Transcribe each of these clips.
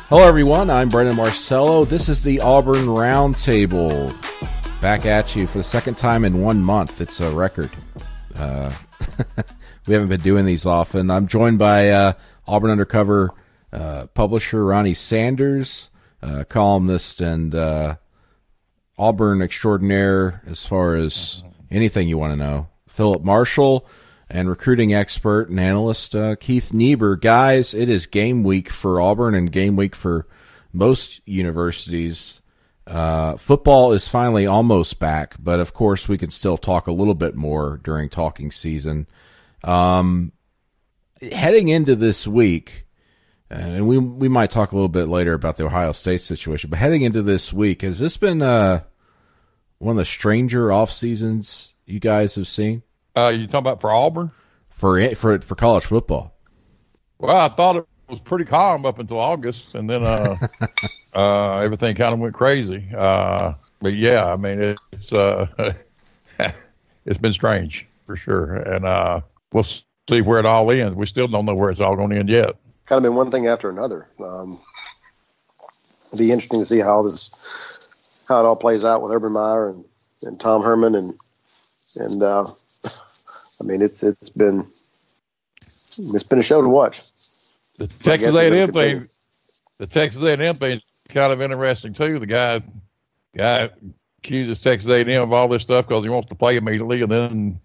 Hello, everyone. I'm Brandon Marcello. This is the Auburn Roundtable. Back at you for the second time in 1 month. It's a record. We haven't been doing these often. I'm joined by Auburn Undercover publisher Ronnie Sanders, columnist and Auburn extraordinaire as far as anything you want to know, Phillip Marshall, and recruiting expert and analyst Keith Niebuhr. Guys, it is game week for Auburn and game week for most universities. Football is finally almost back, but of course we can still talk a little bit more during talking season. Heading into this week, and we might talk a little bit later about the Ohio State situation, but heading into this week, has this been one of the stranger off seasons you guys have seen? You talking about for Auburn? For college football? Well, I thought it was pretty calm up until August, and then everything kind of went crazy. But yeah, I mean it's it's been strange for sure, and we'll see where it all ends. We still don't know where it's all going to end yet. Kind of been one thing after another. It'll be interesting to see how it all plays out with Urban Meyer and Tom Herman and I mean, it's been a show to watch. The Texas A&M thing is kind of interesting too. The guy accuses Texas A&M of all this stuff because he wants to play immediately, and then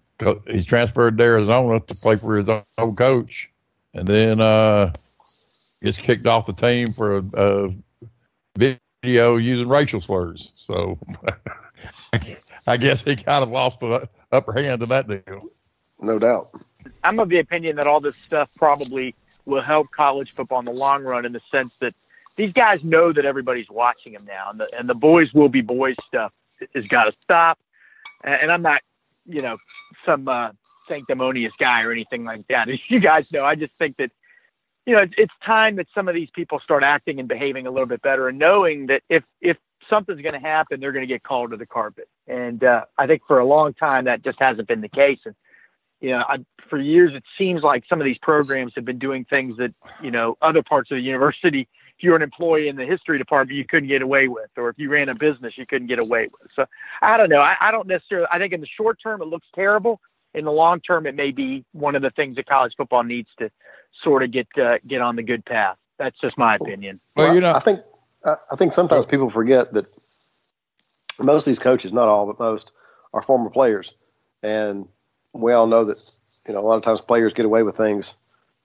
he's transferred to Arizona to play for his old coach, and then gets kicked off the team for a video using racial slurs. So I guess he kind of lost the upper hand in that deal. No doubt. I'm of the opinion that all this stuff probably will help college football in the long run, in the sense that these guys know that everybody's watching them now, and the boys will be boys stuff has got to stop. And I'm not, some sanctimonious guy or anything like that. As you guys know, I just think that, it's time that some of these people start acting and behaving a little bit better, and knowing that if something's going to happen, they're going to get called to the carpet. And I think for a long time that just hasn't been the case. And for years, it seems like some of these programs have been doing things that, other parts of the university, if you were an employee in the history department, you couldn't get away with, or if you ran a business, you couldn't get away with. So I don't know. I don't necessarily, I think in the short term, it looks terrible. In the long term, it may be one of the things that college football needs to sort of get on the good path. That's just my opinion. Well, I think sometimes people forget that most of these coaches, not all, but most, are former players. And we all know that, a lot of times players get away with things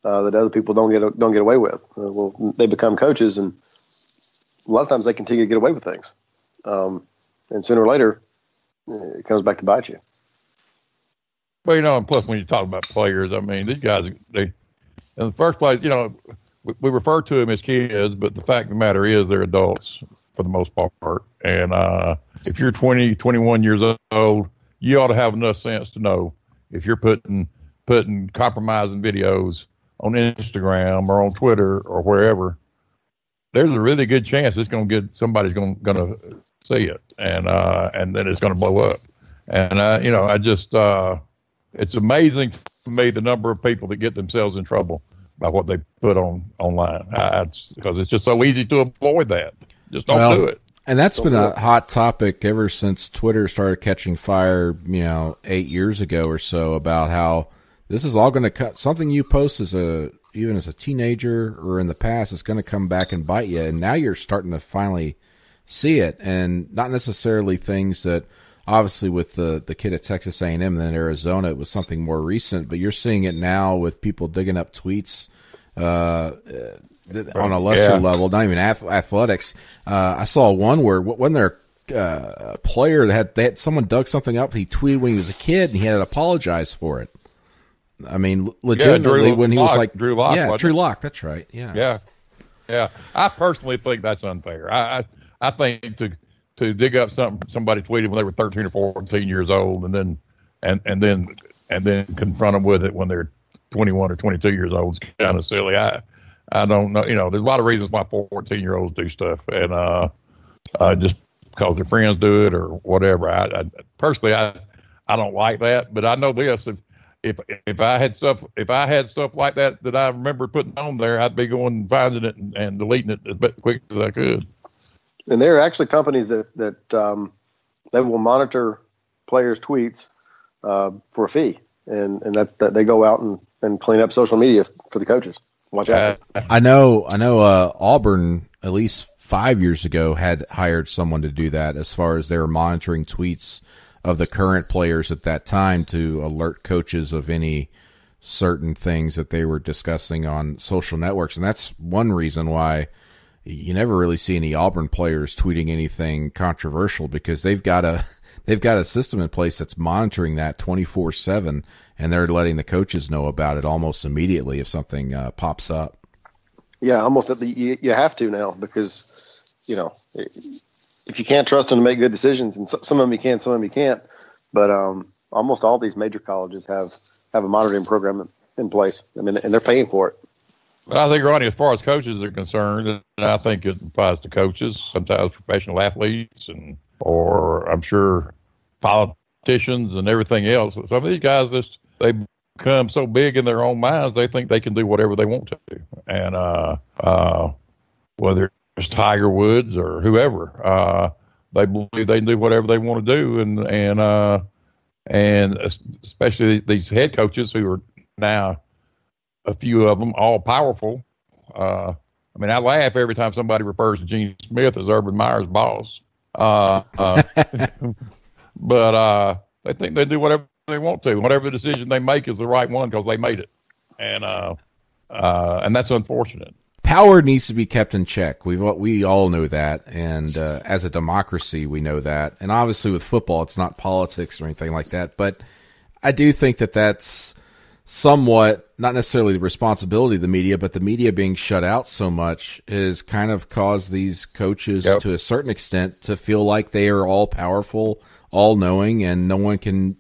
that other people don't get away with. Well, they become coaches, and a lot of times they continue to get away with things. And sooner or later, it comes back to bite you. Well, and plus when you talk about players, I mean, these guys, in the first place, we refer to them as kids, but the fact of the matter is they're adults for the most part. And if you're 20, 21 years old, you ought to have enough sense to know if you're putting compromising videos on Instagram or on Twitter or wherever, there's a really good chance it's going to get somebody's going to see it, and then it's going to blow up. And I just it's amazing to me the number of people that get themselves in trouble by what they put online, because it's just so easy to avoid that. Just don't do it. And that's been a hot topic ever since Twitter started catching fire, 8 years ago or so, about how this is all going to cut. Something you post even as a teenager or in the past, is going to come back and bite you. And now you're starting to finally see it, and not necessarily things that, obviously with the kid at Texas A&M and then Arizona, it was something more recent, but you're seeing it now with people digging up tweets on a lesser level, not even athletics. I saw one where when their player that had someone dug something up, he tweeted when he was a kid and he had to apologize for it. I mean, legitimately, when he was like Drew Lock, Drew Lock, that's right, yeah. I personally think that's unfair. I think to dig up something somebody tweeted when they were 13 or 14 years old, and then confront them with it when they're 21 or 22 years old is kind of silly. I don't know. There's a lot of reasons why 14-year-olds do stuff, and just because their friends do it or whatever. I personally, I don't like that, but I know this: if I had stuff like that I remember putting on there, I'd be going and finding it and deleting it as quick as I could. And there are actually companies that they will monitor players' tweets for a fee, and that they go out and clean up social media for the coaches. Watch out. I know. Auburn, at least 5 years ago, had hired someone to do that as far as they were monitoring tweets of the current players at that time to alert coaches of any certain things that they were discussing on social networks. And that's one reason why you never really see any Auburn players tweeting anything controversial, because they've got a system in place that's monitoring that 24/7, and they're letting the coaches know about it almost immediately if something pops up. Yeah, almost you have to now, because if you can't trust them to make good decisions, and some of them you can, some of them you can't, but almost all these major colleges have a monitoring program in place. I mean, and they're paying for it. But I think, Ronnie, as far as coaches are concerned, and I think it applies to coaches, sometimes professional athletes, or I'm sure politicians and everything else. Some of these guys they become so big in their own minds, they think they can do whatever they want to do. And whether it's Tiger Woods or whoever, they believe they can do whatever they want to do. And especially these head coaches who are now, a few of them, all powerful. I mean, I laugh every time somebody refers to Gene Smith as Urban Meyer's boss. But they think they do whatever they want to. Whatever decision they make is the right one because they made it. And that's unfortunate. Power needs to be kept in check. We all know that, and as a democracy, we know that. And obviously, with football, it's not politics or anything like that. But I do think that that's somewhat, not necessarily the responsibility of the media, but the media being shut out so much has kind of caused these coaches to a certain extent to feel like they are all powerful, all knowing, and no one can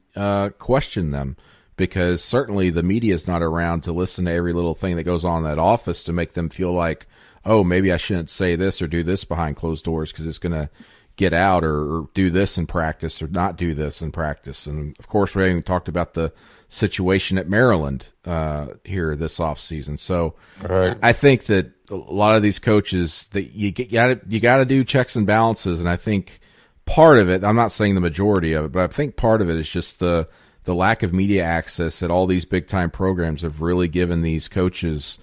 question them, because certainly the media is not around to listen to every little thing that goes on in that office to make them feel like, oh, maybe I shouldn't say this or do this behind closed doors because it's going to get out, or do this in practice or not do this in practice. And of course, we haven't even talked about the situation at Maryland here this offseason. So right. I think that a lot of these coaches, that you got to do checks and balances. And I think part of it, I'm not saying the majority of it, but I think part of it is just the lack of media access that all these big time programs have really given these coaches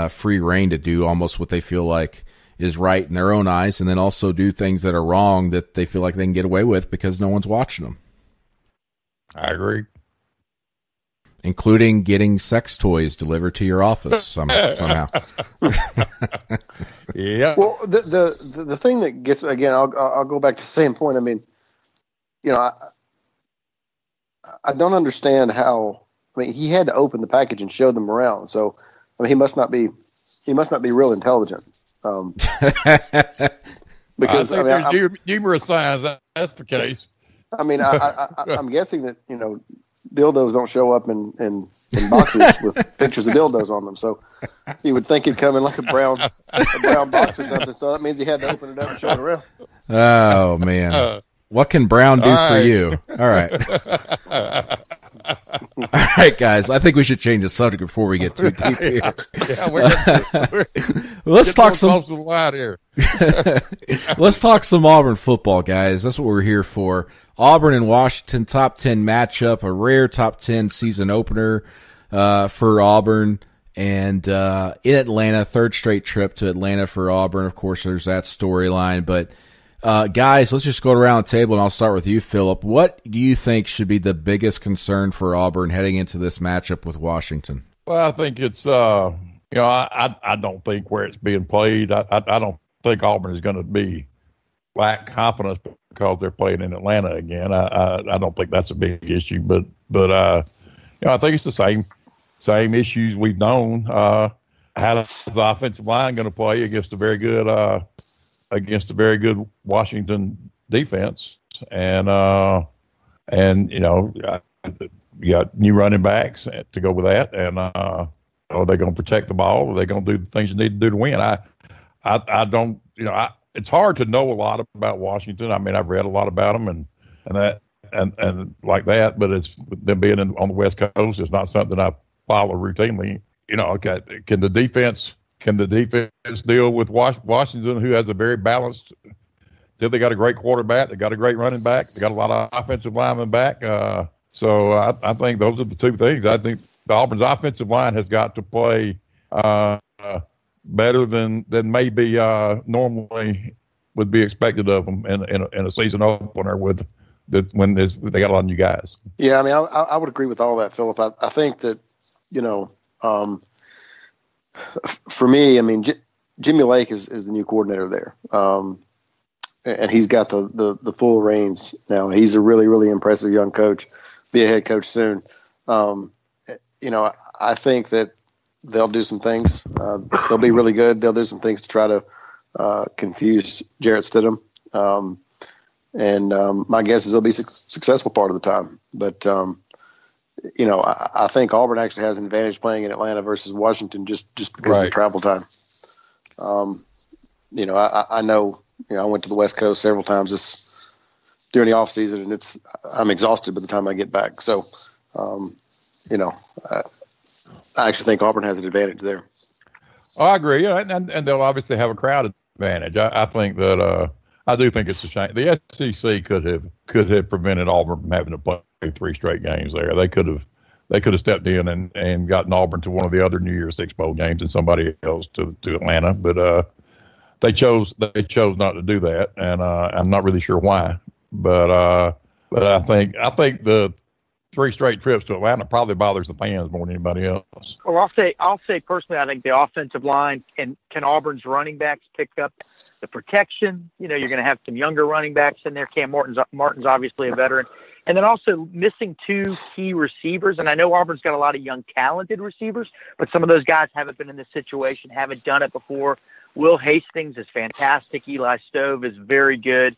free reign to do almost what they feel like is right in their own eyes, and then also do things that are wrong that they feel like they can get away with because no one's watching them. I agree. Including getting sex toys delivered to your office somehow. Yeah. Well, the thing that gets, again, I'll go back to the same point. I mean, I don't understand how. I mean, he had to open the package and show them around. So, I mean, he must not be real intelligent. Because I think there's numerous signs that's the case. I mean, I'm guessing that dildos don't show up in boxes with pictures of dildos on them. So you would think it'd come in like a brown box or something. So that means he had to open it up and show it around. Oh man, what can Brown do for you? All right. All right, guys. I think we should change the subject before we get too deep here. Yeah, let's talk some. Here. Let's talk some Auburn football, guys. That's what we're here for. Auburn and Washington, top 10 matchup, a rare top 10 season opener for Auburn, and in Atlanta, third straight trip to Atlanta for Auburn. Of course, there's that storyline, but. Guys, let's just go around the table, and I'll start with you, Phillip. What do you think should be the biggest concern for Auburn heading into this matchup with Washington? Well, I think it's, I don't think where it's being played. I don't think Auburn is going to lack confidence because they're playing in Atlanta again. I don't think that's a big issue, but I think it's the same issues we've known. How is the offensive line going to play against a very good Washington defense, and you got new running backs to go with that, and are they going to protect the ball? Are they going to do the things you need to do to win? I don't, it's hard to know a lot about Washington. I mean, I've read a lot about them, and and like that. But it's them being on the West Coast. It's not something I follow routinely. Okay, can the defense deal with Washington, who has a very balanced? They got a great quarterback. They got a great running back. They got a lot of offensive linemen back. So I think those are the two things. I think the Auburn's offensive line has got to play better than maybe normally would be expected of them in a season opener when they got a lot of new guys. Yeah, I mean, I would agree with all that, Phillip. I think that, for me, I mean, Jimmy Lake is the new coordinator there. And he's got the full reins now. He's a really, really impressive young coach. Be a head coach soon. I think that they'll do some things. They'll be really good. They'll do some things to try to confuse Jarrett Stidham. And my guess is they'll be successful part of the time. But, I think Auburn actually has an advantage playing in Atlanta versus Washington just because of travel time. I know, I went to the West Coast several times during the off season, and I'm exhausted by the time I get back. So, I actually think Auburn has an advantage there. Oh, I agree. And they'll obviously have a crowd advantage. I think that I do think it's a shame. The SEC could have prevented Auburn from having to play 3 straight games there. They could have stepped in and gotten Auburn to one of the other New Year's Six bowl games and somebody else to Atlanta, but they chose not to do that, and I'm not really sure why. But I think the 3 straight trips to Atlanta probably bothers the fans more than anybody else. Well, I'll say personally, I think the offensive line can Auburn's running backs pick up the protection. You're going to have some younger running backs in there. Cam Martin's obviously a veteran. And then also missing 2 key receivers. And I know Auburn's got a lot of young, talented receivers, but some of those guys haven't been in this situation, haven't done it before. Will Hastings is fantastic. Eli Stove is very good.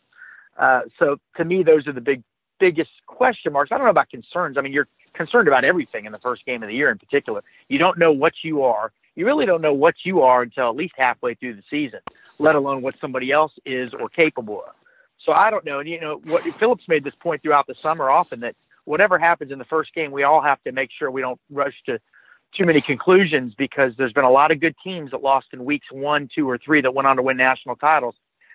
So to me, those are the biggest question marks. I don't know about concerns. I mean, you're concerned about everything in the first game of the year in particular. You don't know what you are. You really don't know what you are until at least halfway through the season, let alone what somebody else is or capable of. So I don't know. And, what Phillip's made this point throughout the summer often, that whatever happens in the first game, we all have to make sure we don't rush to too many conclusions, because there's been a lot of good teams that lost in weeks 1, 2, or 3 that went on to win national titles.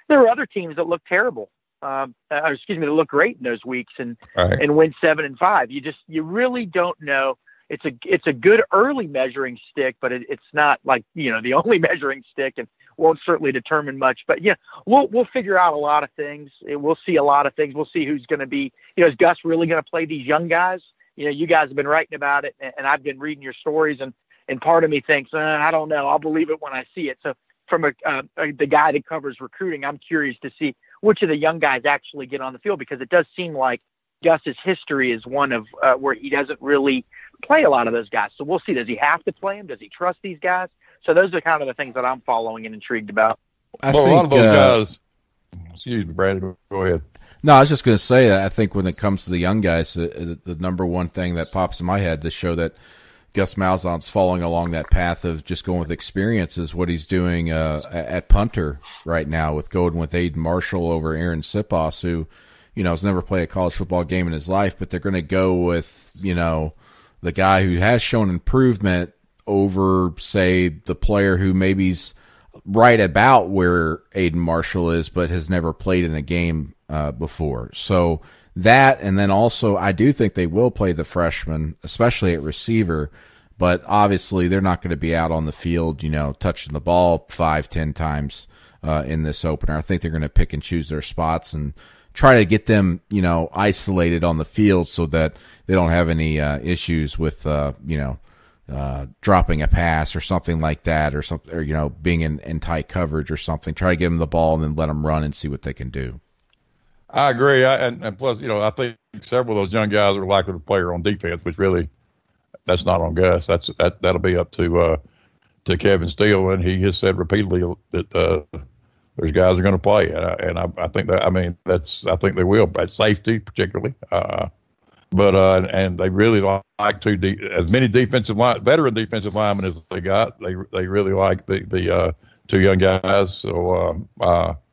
There were other teams that looked terrible. That look great in those weeks and win 7 and 5. You really don't know. It's a good early measuring stick, but it's not like, the only measuring stick, and won't certainly determine much. But yeah, we'll figure out a lot of things. We'll see a lot of things. We'll see who's going to be, is Gus really going to play these young guys? You guys have been writing about it, and I've been reading your stories, and part of me thinks, I don't know. I'll believe it when I see it. So from the guy that covers recruiting, I'm curious to see which of the young guys actually get on the field, because it does seem like Gus's history is one of where he doesn't really play a lot of those guys. So we'll see. Does he have to play them? Does he trust these guys? So those are kind of the things that I'm following and intrigued about. A lot of those guys. Excuse me, Brandon. Go ahead. No, I was just going to say that I think when it comes to the young guys, the number one thing that pops in my head to show that Gus Malzahn's following along that path of just going with experience is what he's doing at punter right now, with going with Aiden Marshall over Aaron Sipos, who, has never played a college football game in his life, but they're going to go with, the guy who has shown improvement over, say, the player who maybe's right about where Aiden Marshall is, but has never played in a game before. So that, and then also I do think they will play the freshman, especially at receiver, but obviously they're not going to be out on the field, touching the ball 5-10 times in this opener. I think they're going to pick and choose their spots and try to get them, isolated on the field so that they don't have any issues with, dropping a pass or something like that, or something, or, being in tight coverage or something. Try to give them the ball and then let them run and see what they can do. I agree. And plus, I think several of those young guys are likely to play on defense, which really, that's not on Gus. That'll be up to Kevin Steele, and he has said repeatedly that there's guys are going to play, and I think that, I think they will, at safety particularly. But they really like as many veteran defensive linemen as they got. They really like the 2 young guys. So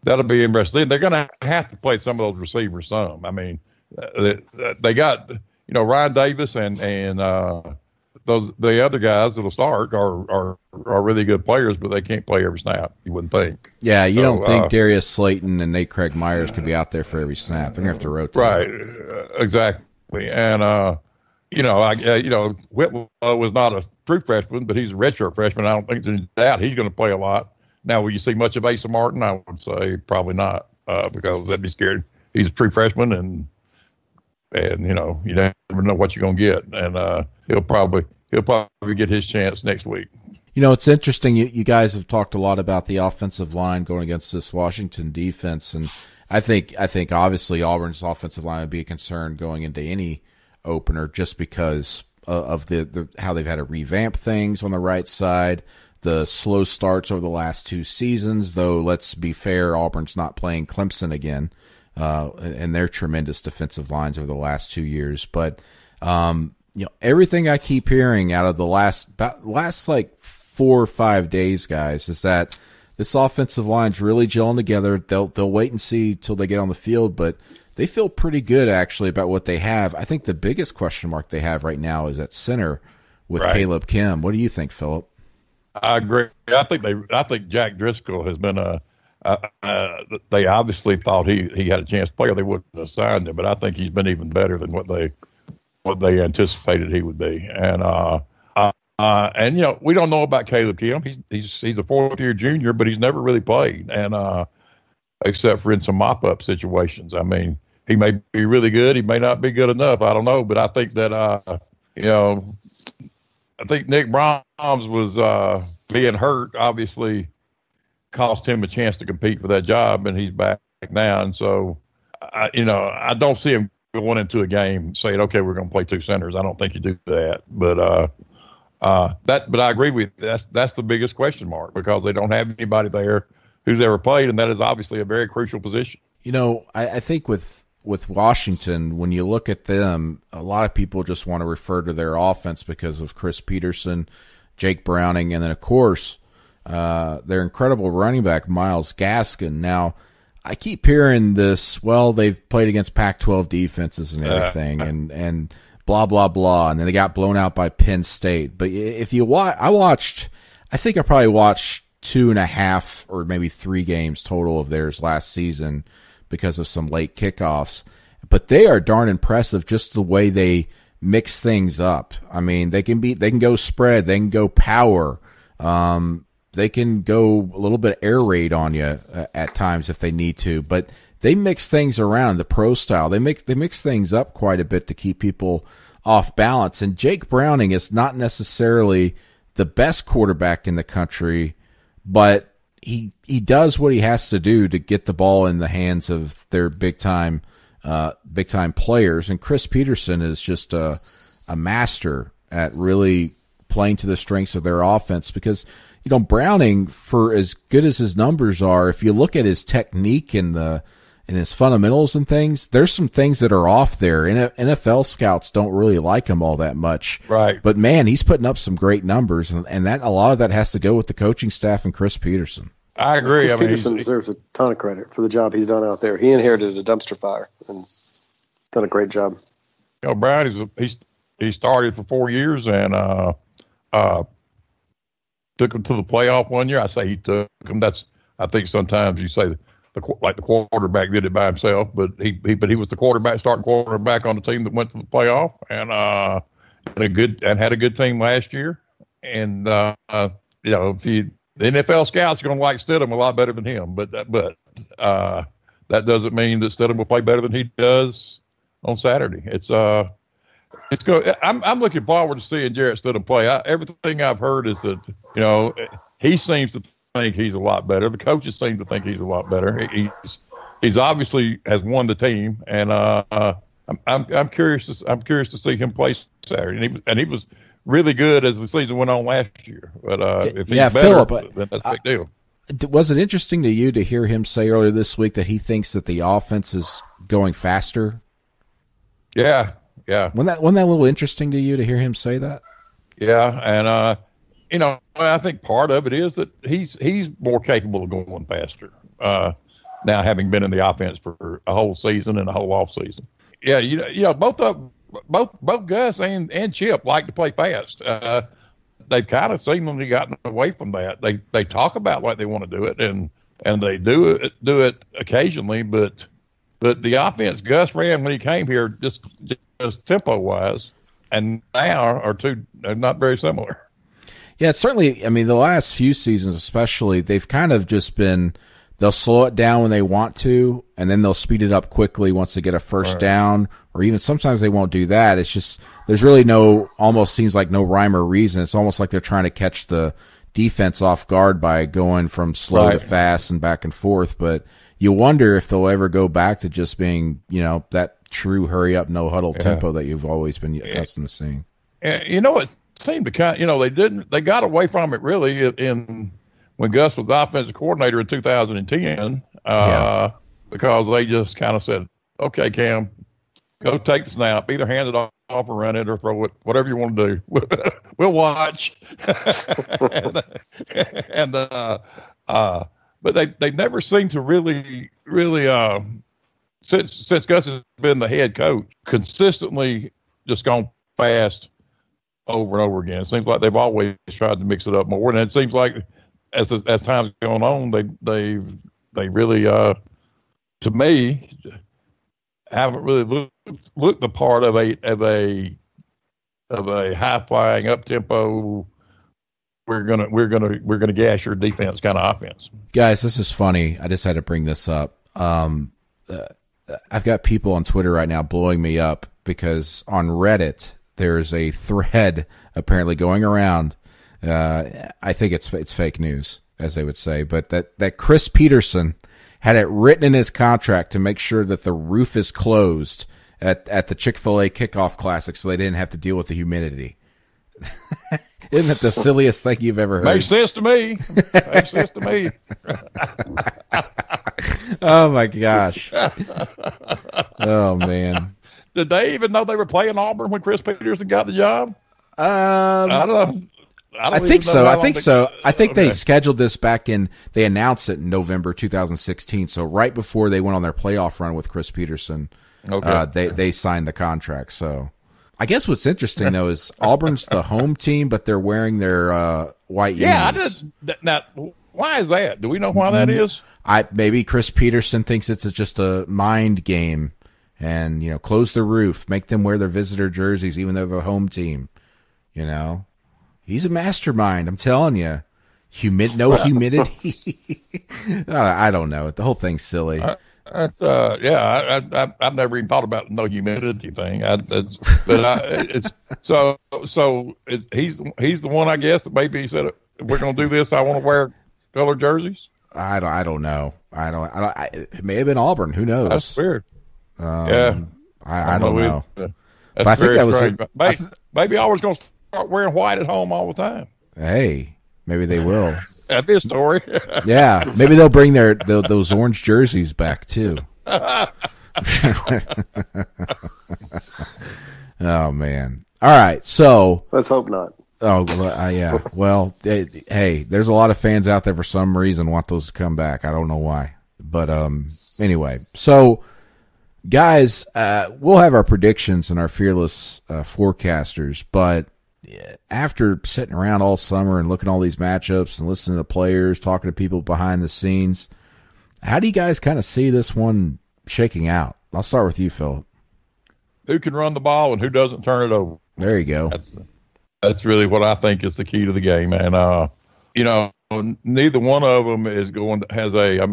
that'll be interesting. They're going to have to play some of those receivers some. they got, Ryan Davis and the other guys that'll start are really good players, but they can't play every snap. You wouldn't think. Yeah, you don't think Darius Slayton and Nate Craig Myers could be out there for every snap. They're gonna have to rotate. Right, exactly. And Whitlow was not a true freshman, but he's a redshirt freshman. I don't think there's any doubt he's going to play a lot. Now, will you see much of Asa Martin? I would say probably not, because that'd be scary. He's a true freshman, and you never know what you're going to get. And he'll probably get his chance next week. It's interesting. You guys have talked a lot about the offensive line going against this Washington defense, and I think obviously Auburn's offensive line would be a concern going into any opener, just because of the how they've had to revamp things on the right side, the slow starts over the last 2 seasons. Though let's be fair, Auburn's not playing Clemson again, and their tremendous defensive lines over the last 2 years. But everything I keep hearing out of the last like 4 or 5 days, guys, is that this offensive line's really gelling together. They'll wait and see till they get on the field, but they feel pretty good actually about what they have. I think the biggest question mark they have right now is at center with Caleb Kim. What do you think, Phillip? I agree. I think Jack Driscoll has been they obviously thought he had a chance to play, or they wouldn't have signed him. But I think he's been even better than what they anticipated he would be. And we don't know about Caleb Kim. He's a 4th-year junior, but he's never really played, and except for in some mop-up situations. I mean, he may be really good. He may not be good enough. I don't know. But I think that, I think Nick Brahms was being hurt, obviously cost him a chance to compete for that job, and he's back now. And so, I don't see him going into a game saying, okay, we're going to play 2 centers. I don't think you do that. But but I agree with you. That's the biggest question mark, because they don't have anybody there who's ever played, and that is obviously a very crucial position. I think with Washington, when you look at them, a lot of people just want to refer to their offense because of Chris Peterson, Jake Browning, and then, of course, their incredible running back, Myles Gaskin. Now, I keep hearing this, well, they've played against Pac-12 defenses and everything, and blah, blah, blah, and then they got blown out by Penn State. But if you watch, I think I probably watched 2.5 or maybe 3 games total of theirs last season because of some late kickoffs. But they are darn impressive, just the way they mix things up. I mean, they can go spread, they can go power, they can go a little bit air raid on you at times if they need to. But they mix things around, the pro style. They mix things up quite a bit to keep people off balance. And Jake Browning is not necessarily the best quarterback in the country, but he does what he has to do to get the ball in the hands of their big time players. And Chris Peterson is just a master at really playing to the strengths of their offense, because Browning, for as good as his numbers are, if you look at his technique and his fundamentals and things, there's some things that are off there. NFL scouts don't really like him all that much. Right. But, man, he's putting up some great numbers, and that a lot of that has to go with the coaching staff and Chris Peterson. I agree. Chris Peterson deserves a ton of credit for the job he's done out there. He inherited a dumpster fire and done a great job. Brown, he started for 4 years and took him to the playoff one year. I say he took him. I think sometimes you say the quarterback did it by himself, but he was the starting quarterback on the team that went to the playoff, and had a good team last year. And the NFL scouts are going to like Stidham a lot better than him, but that doesn't mean that Stidham will play better than he does on Saturday. It's good. I'm looking forward to seeing Jarrett Stidham play. Everything I've heard is that he seems to think he's a lot better. The coaches seem to think he's a lot better. He's obviously has won the team, and I'm curious to see him play Saturday. And he was really good as the season went on last year. But if he's better, Phillip, then that's a big deal. Was it interesting to you to hear him say earlier this week that he thinks that the offense is going faster? Yeah. Wasn't that a little interesting to you to hear him say that? Yeah, and I think part of it is that he's more capable of going faster now, having been in the offense for a whole season and a whole off season. Yeah, both Gus and Chip like to play fast. They've kind of seemingly gotten away from that. They talk about like they want to do it, and they do it occasionally, but the offense Gus ran when he came here just tempo wise, and now are not very similar. Yeah, it's certainly. I mean, the last few seasons, especially, they've kind of just been. They'll slow it down when they want to, and then they'll speed it up quickly once they get a first down, or even sometimes they won't do that. It's just there's really almost seems like no rhyme or reason. It's almost like they're trying to catch the defense off guard by going from slow to fast and back and forth. But you wonder if they'll ever go back to just being, that true hurry up, no huddle tempo that you've always been accustomed to seeing. It seemed to they got away from it really when Gus was the offensive coordinator in 2010, because they just kind of said, okay, Cam, go take the snap, either hand it off or run it or throw it, whatever you want to do. We'll watch. But they never seem to really, since Gus has been the head coach, consistently just gone fast over and over again. It seems like they've always tried to mix it up more, and it seems like as time's going on, they really, to me, haven't really looked the part of a high flying up tempo. We're gonna gas your defense kind of offense. Guys, this is funny. I just had to bring this up. I've got people on Twitter right now blowing me up because on Reddit there's a thread apparently going around. I think it's fake news, as they would say, but that Chris Peterson had it written in his contract to make sure that the roof is closed at the Chick-fil-A Kickoff Classic so they didn't have to deal with the humidity. Isn't that the silliest thing you've ever heard? Makes sense to me. Oh, my gosh. Oh, man. Did they even know they were playing Auburn when Chris Peterson got the job? I don't know. I think so. I think they scheduled this they announced it in November 2016. So right before they went on their playoff run with Chris Peterson, they signed the contract. So I guess what's interesting though is Auburn's the home team, but they're wearing their white unis. Now, why is that? Do we know why that is? Maybe Chris Peterson thinks it's just a mind game, and close the roof, make them wear their visitor jerseys, even though they're the home team. He's a mastermind, I'm telling you. No humidity. I don't know. The whole thing's silly. I've never even thought about the no humidity thing. He's the one, I guess, that maybe he said, we're going to do this. I want to wear colored jerseys. I don't know. It may have been Auburn. Who knows? That's weird. I don't know. But I think that was maybe Auburn's going to start wearing white at home all the time. Hey, maybe they will. At this story. Yeah, maybe they'll bring those orange jerseys back too. Oh man! All right, so let's hope not. Oh yeah. Well, hey, there's a lot of fans out there for some reason want those to come back. I don't know why, but anyway, so. Guys, we'll have our predictions and our fearless forecasters, but after sitting around all summer and looking at all these matchups and listening to the players, talking to people behind the scenes, how do you guys kind of see this one shaking out? I'll start with you, Phillip. Who can run the ball and who doesn't turn it over? There you go. That's really what I think is the key to the game, and neither one of them is has a.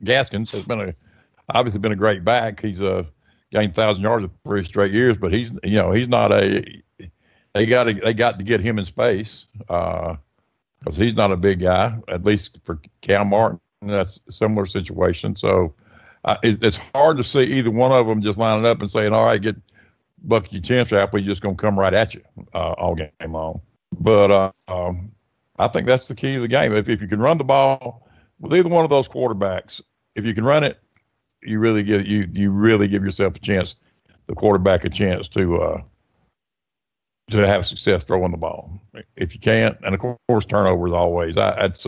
Gaskins has obviously been a great back. He's gained 1,000 yards in 3 straight years, but he's not they got to get him in space because he's not a big guy, at least for Cal Martin. That's a similar situation. So it's hard to see either one of them just lining up and saying, all right, get bucket your chin strap, we're just going to come right at you all game long. But I think that's the key to the game. If you can run the ball with either one of those quarterbacks, if you can run it, you really give yourself a chance, the quarterback a chance to have success throwing the ball. If you can't, and of course turnovers always. That's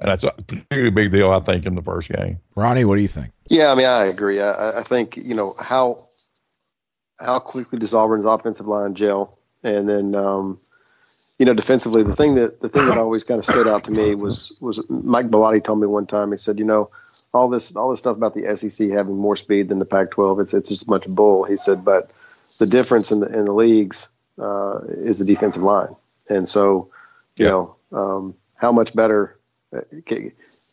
And that's a particularly big deal, I think, in the first game. Ronnie, what do you think? Yeah, I mean, I agree. I think, how quickly does Auburn's offensive line gel? And then, defensively, the thing that always kind of stood out to me was Mike Bellotti told me one time, he said, all this stuff about the SEC having more speed than the Pac-12, it's just a bunch of bull. He said, but the difference in the leagues is the defensive line. And so, how much better?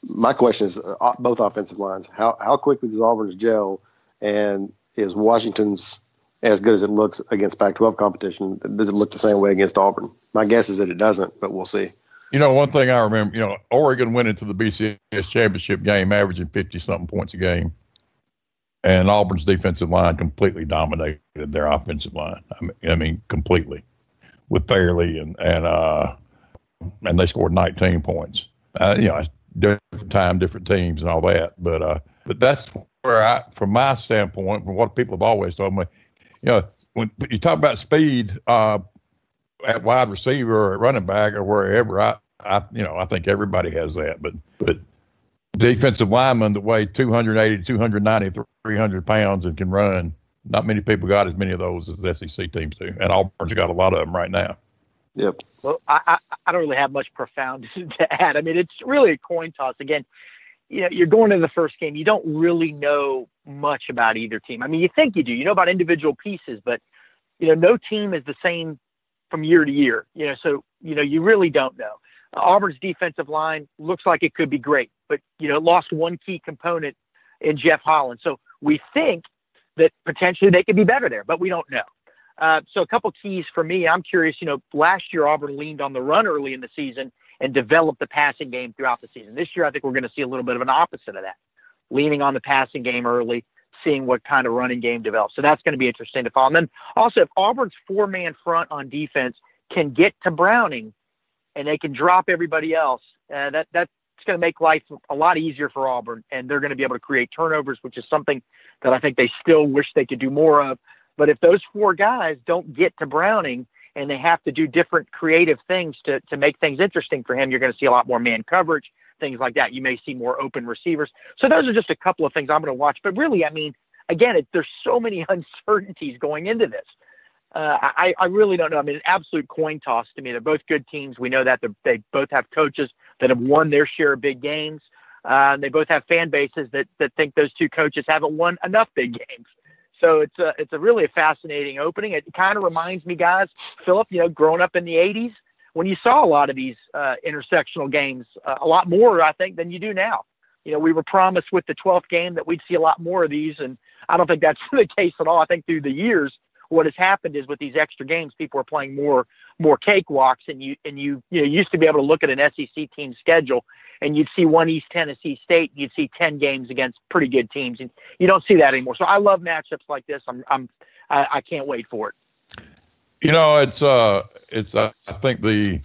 My question is both offensive lines. How quickly does Auburn's gel, and is Washington's as good as it looks against Pac-12 competition? Does it look the same way against Auburn? My guess is that it doesn't, but we'll see. One thing I remember, Oregon went into the BCS championship game averaging 50-something points a game, and Auburn's defensive line completely dominated their offensive line. I mean, completely, with Fairley and they scored 19 points. It's different time, different teams, and all that. But that's where from my standpoint, from what people have always told me, when you talk about speed at wide receiver or at running back or wherever, I think everybody has that. But defensive linemen that weigh 280, 290, 300 pounds and can run, not many people got as many of those as the SEC teams do, and Auburn's got a lot of them right now. Yep. Well, I don't really have much profound to add. I mean, it's really a coin toss. Again, you're going to the first game. You don't really know much about either team. I mean, you think you do. You know about individual pieces, but, no team is the same from year to year. So, you really don't know. Auburn's defensive line looks like it could be great, but, it lost one key component in Jeff Holland. So we think that potentially they could be better there, but we don't know. So a couple keys for me. I'm curious, last year Auburn leaned on the run early in the season and developed the passing game throughout the season. This year, I think we're going to see a little bit of an opposite of that, leaning on the passing game early, seeing what kind of running game develops. So that's going to be interesting to follow. And then also, if Auburn's four-man front on defense can get to Browning and they can drop everybody else, that's going to make life a lot easier for Auburn, and they're going to be able to create turnovers, which is something that I think they still wish they could do more of. But if those four guys don't get to Browning and they have to do different creative things to make things interesting for him, you're going to see a lot more man coverage, things like that. You may see more open receivers. So those are just a couple of things I'm going to watch. But really, I mean, again, there's so many uncertainties going into this. I really don't know. I mean, an absolute coin toss to me. They're both good teams. We know that they both have coaches that have won their share of big games. They both have fan bases that think those two coaches haven't won enough big games. So it's a really fascinating opening. It kind of reminds me, guys, Phillip, growing up in the 80s, when you saw a lot of these intersectional games, a lot more, I think, than you do now. We were promised with the 12th game that we'd see a lot more of these, and I don't think that's the case at all. I think through the years, what has happened is with these extra games, people are playing more cakewalks, and you used to be able to look at an SEC team schedule and you'd see one East Tennessee State, and you'd see 10 games against pretty good teams, and you don't see that anymore. So I love matchups like this. I can't wait for it. It's I think the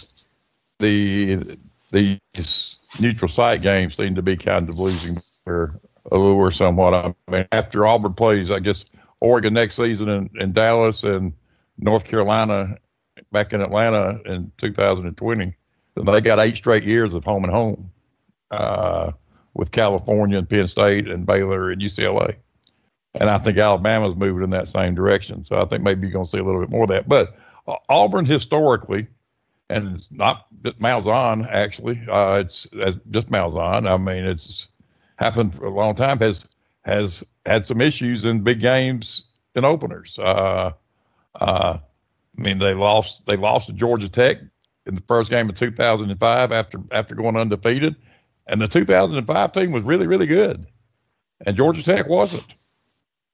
neutral site games seem to be kind of losing their allure somewhat. I mean, after Auburn plays, I guess, Oregon next season in Dallas and North Carolina back in Atlanta in 2020, then they got 8 straight years of home and home with California and Penn State and Baylor and UCLA. And I think Alabama's moving in that same direction. So I think maybe you're going to see a little bit more of that. But Auburn historically, and it's not just Malzahn, actually, it's just Malzahn. I mean, it's happened for a long time, has had some issues in big games and openers. I mean, they lost to Georgia Tech in the first game of 2005 after going undefeated. And the 2005 team was really, really good. And Georgia Tech wasn't.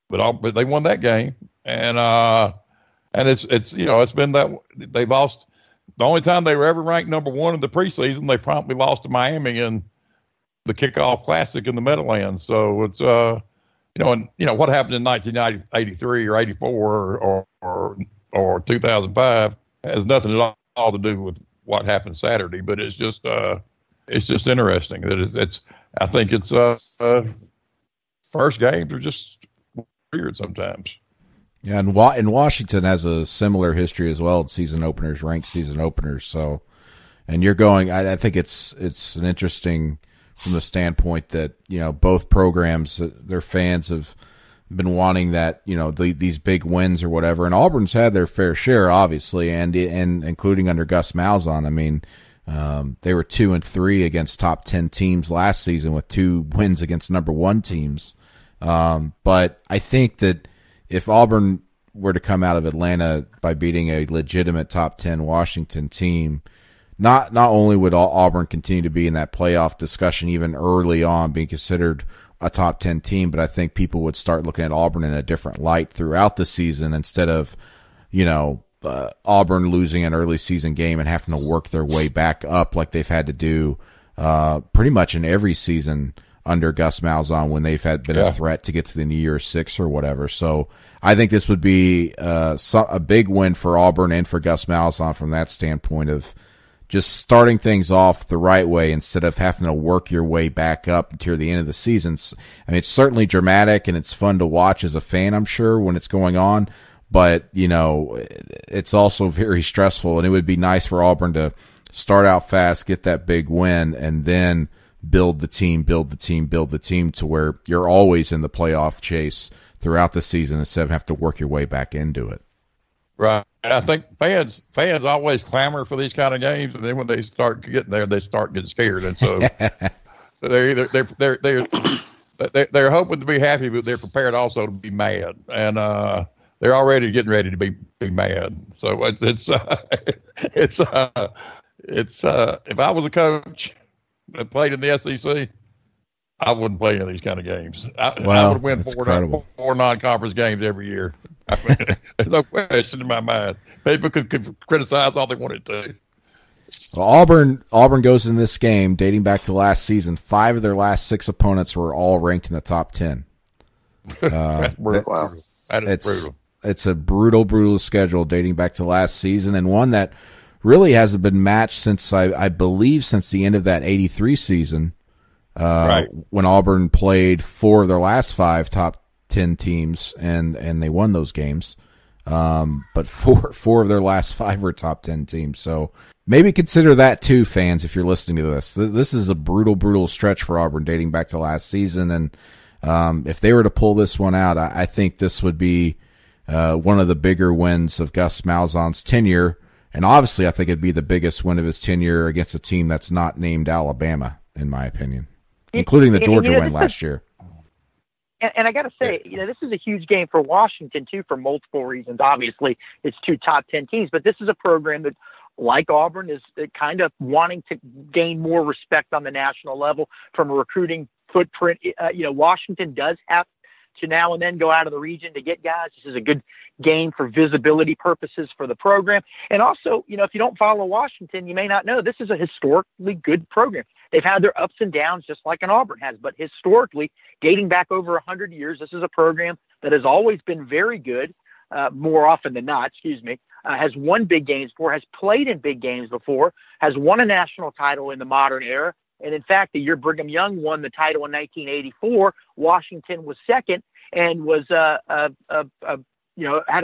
But they won that game. And it's been that they lost. The only time they were ever ranked number 1 in the preseason, they promptly lost to Miami in the Kickoff Classic in the Meadowlands. So it's what happened in 1983 or 84 or 2005 has nothing at all to do with what happened Saturday. But it's just interesting that I think it's first games are just weird sometimes. Yeah, and Washington has a similar history as well. Season openers, ranked season openers. So, And you're going. I think it's an interesting from the standpoint that both programs, their fans have been wanting that these big wins or whatever. And Auburn's had their fair share, obviously, and including under Gus Malzahn. I mean, they were 2-3 against top 10 teams last season with 2 wins against number 1 teams. But I think that if Auburn were to come out of Atlanta by beating a legitimate top 10 Washington team, not only would Auburn continue to be in that playoff discussion even early on, being considered a top 10 team, but I think people would start looking at Auburn in a different light throughout the season instead of, Auburn losing an early season game and having to work their way back up like they've had to do pretty much in every season under Gus Malzahn when they've been a threat to get to the Year 6 or whatever. So I think this would be a big win for Auburn and for Gus Malzahn from that standpoint of just starting things off the right way instead of having to work your way back up until the end of the season. I mean, it's certainly dramatic and it's fun to watch as a fan, I'm sure, when it's going on. But, it's also very stressful, and it would be nice for Auburn to start out fast, get that big win, and then build the team to where you're always in the playoff chase throughout the season instead of have to work your way back into it. Right. And I think fans always clamor for these kind of games, and then when they start getting there, they start getting scared, and so they're hoping to be happy, but they're prepared also to be mad, and they're already getting ready to be mad. So it's if I was a coach that played in the SEC, I wouldn't play any of these kind of games. I would win four non-conference games every year. I mean, there's no question in my mind. People could criticize all they wanted to. Well, Auburn goes in this game dating back to last season. 5 of their last 6 opponents were all ranked in the top 10. That's brutal. Wow. That is brutal. It's a brutal schedule dating back to last season, and one that really hasn't been matched since I believe since the end of that 83 season. Right. When Auburn played 4 of their last 5 top 10 teams, and they won those games. But four of their last 5 were top 10 teams. So maybe consider that too, fans, if you're listening to this. This is a brutal stretch for Auburn dating back to last season. And if they were to pull this one out, I think this would be one of the bigger wins of Gus Malzahn's tenure. And obviously, I think it'd be the biggest win of his tenure against a team that's not named Alabama, in my opinion, including the Georgia win last year. And I got to say, this is a huge game for Washington, too, for multiple reasons. Obviously, it's 2 top 10 teams, but this is a program that, like Auburn, is kind of wanting to gain more respect on the national level from a recruiting footprint. Washington does have to now and then go out of the region to get guys. This is a good game for visibility purposes for the program. And also, if you don't follow Washington, you may not know this is a historically good program. They've had their ups and downs just like an Auburn has, but historically, dating back over 100 years, this is a program that has always been very good, more often than not, has won big games before, has played in big games before, has won a national title in the modern era. And in fact, the year Brigham Young won the title in 1984, Washington was second and was, had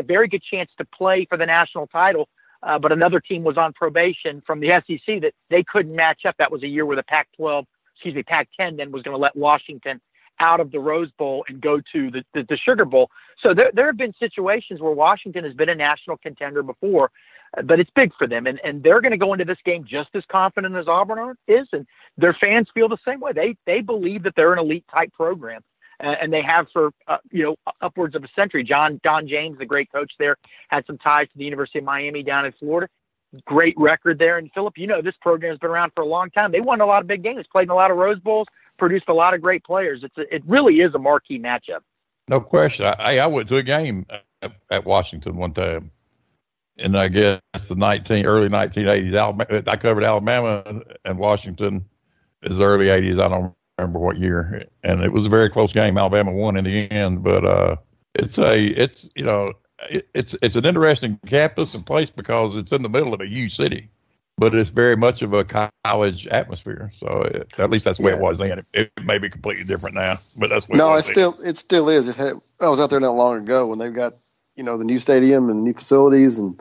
a very good chance to play for the national title. But another team was on probation from the SEC that they couldn't match up. That was a year where the Pac-10 then was going to let Washington out of the Rose Bowl and go to the Sugar Bowl. So there have been situations where Washington has been a national contender before, but it's big for them. And they're going to go into this game just as confident as Auburn is. And their fans feel the same way. They believe that they're an elite type program. And they have for, upwards of a century. Don James, the great coach there, had some ties to the University of Miami down in Florida. Great record there. And Phillip, this program has been around for a long time. They won a lot of big games, played in a lot of Rose Bowls, produced a lot of great players. It really is a marquee matchup. No question. I went to a game at Washington one time, and I guess the early 1980s. I covered Alabama and Washington as early 80s. I don't remember what year, and it was a very close game. Alabama won in the end, but it's an interesting campus and place because it's in the middle of a huge city, but it's very much of a college atmosphere. So at least that's the way it was then. It may be completely different now, but that's what it still is. I was out there not long ago when they've got the new stadium and new facilities, and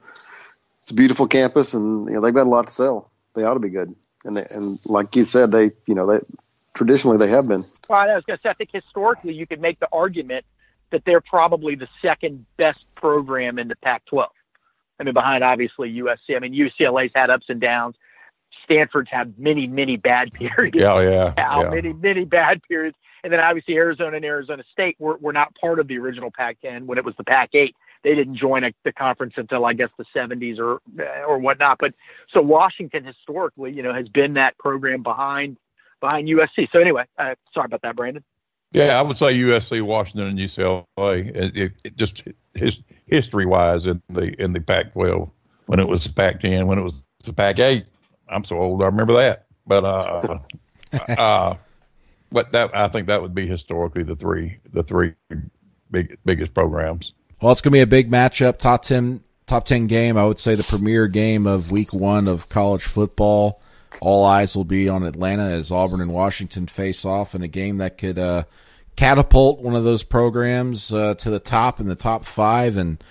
it's a beautiful campus, and they've got a lot to sell. they ought to be good. And like you said, they traditionally they have been. Well, I was going to say, I think historically you could make the argument that they're probably the second best program in the Pac-12. I mean, behind obviously USC. I mean, UCLA's had ups and downs. Stanford's had many, many bad periods. Many bad periods. And then obviously Arizona and Arizona State were not part of the original Pac-10 when it was the Pac-8. They didn't join the conference until I guess the 70s or whatnot. But so Washington historically, has been that program behind USC. So anyway, sorry about that, Brandon. Yeah, I would say USC, Washington, and UCLA. It just history-wise in the Pac-12 when it was the Pac-10, when it was the Pac-8. I'm so old, I remember that. But but that I think that would be historically the three biggest programs. Well, it's going to be a big matchup, top 10 game. I would say the premier game of week 1 of college football. All eyes will be on Atlanta as Auburn and Washington face off in a game that could catapult one of those programs to the top in the top 5 and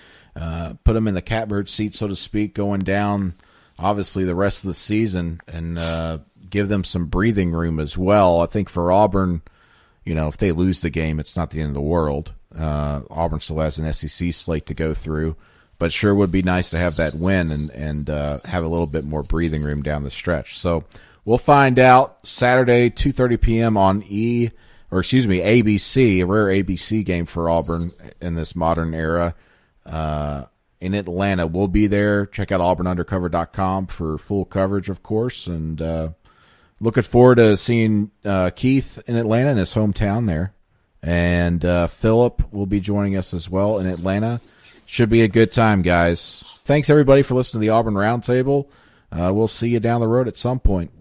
put them in the catbird seat, so to speak, going down obviously the rest of the season and give them some breathing room as well. I think for Auburn, if they lose the game, it's not the end of the world. Auburn still has an SEC slate to go through, but sure would be nice to have that win and have a little bit more breathing room down the stretch. So we'll find out Saturday, 2:30 p.m. on ABC, a rare ABC game for Auburn in this modern era. In Atlanta, we'll be there. Check out auburnundercover.com for full coverage, of course, and looking forward to seeing Keith in Atlanta, in his hometown there. And Phillip will be joining us as well in Atlanta. Should be a good time, guys. Thanks, everybody, for listening to the Auburn Roundtable. We'll see you down the road at some point.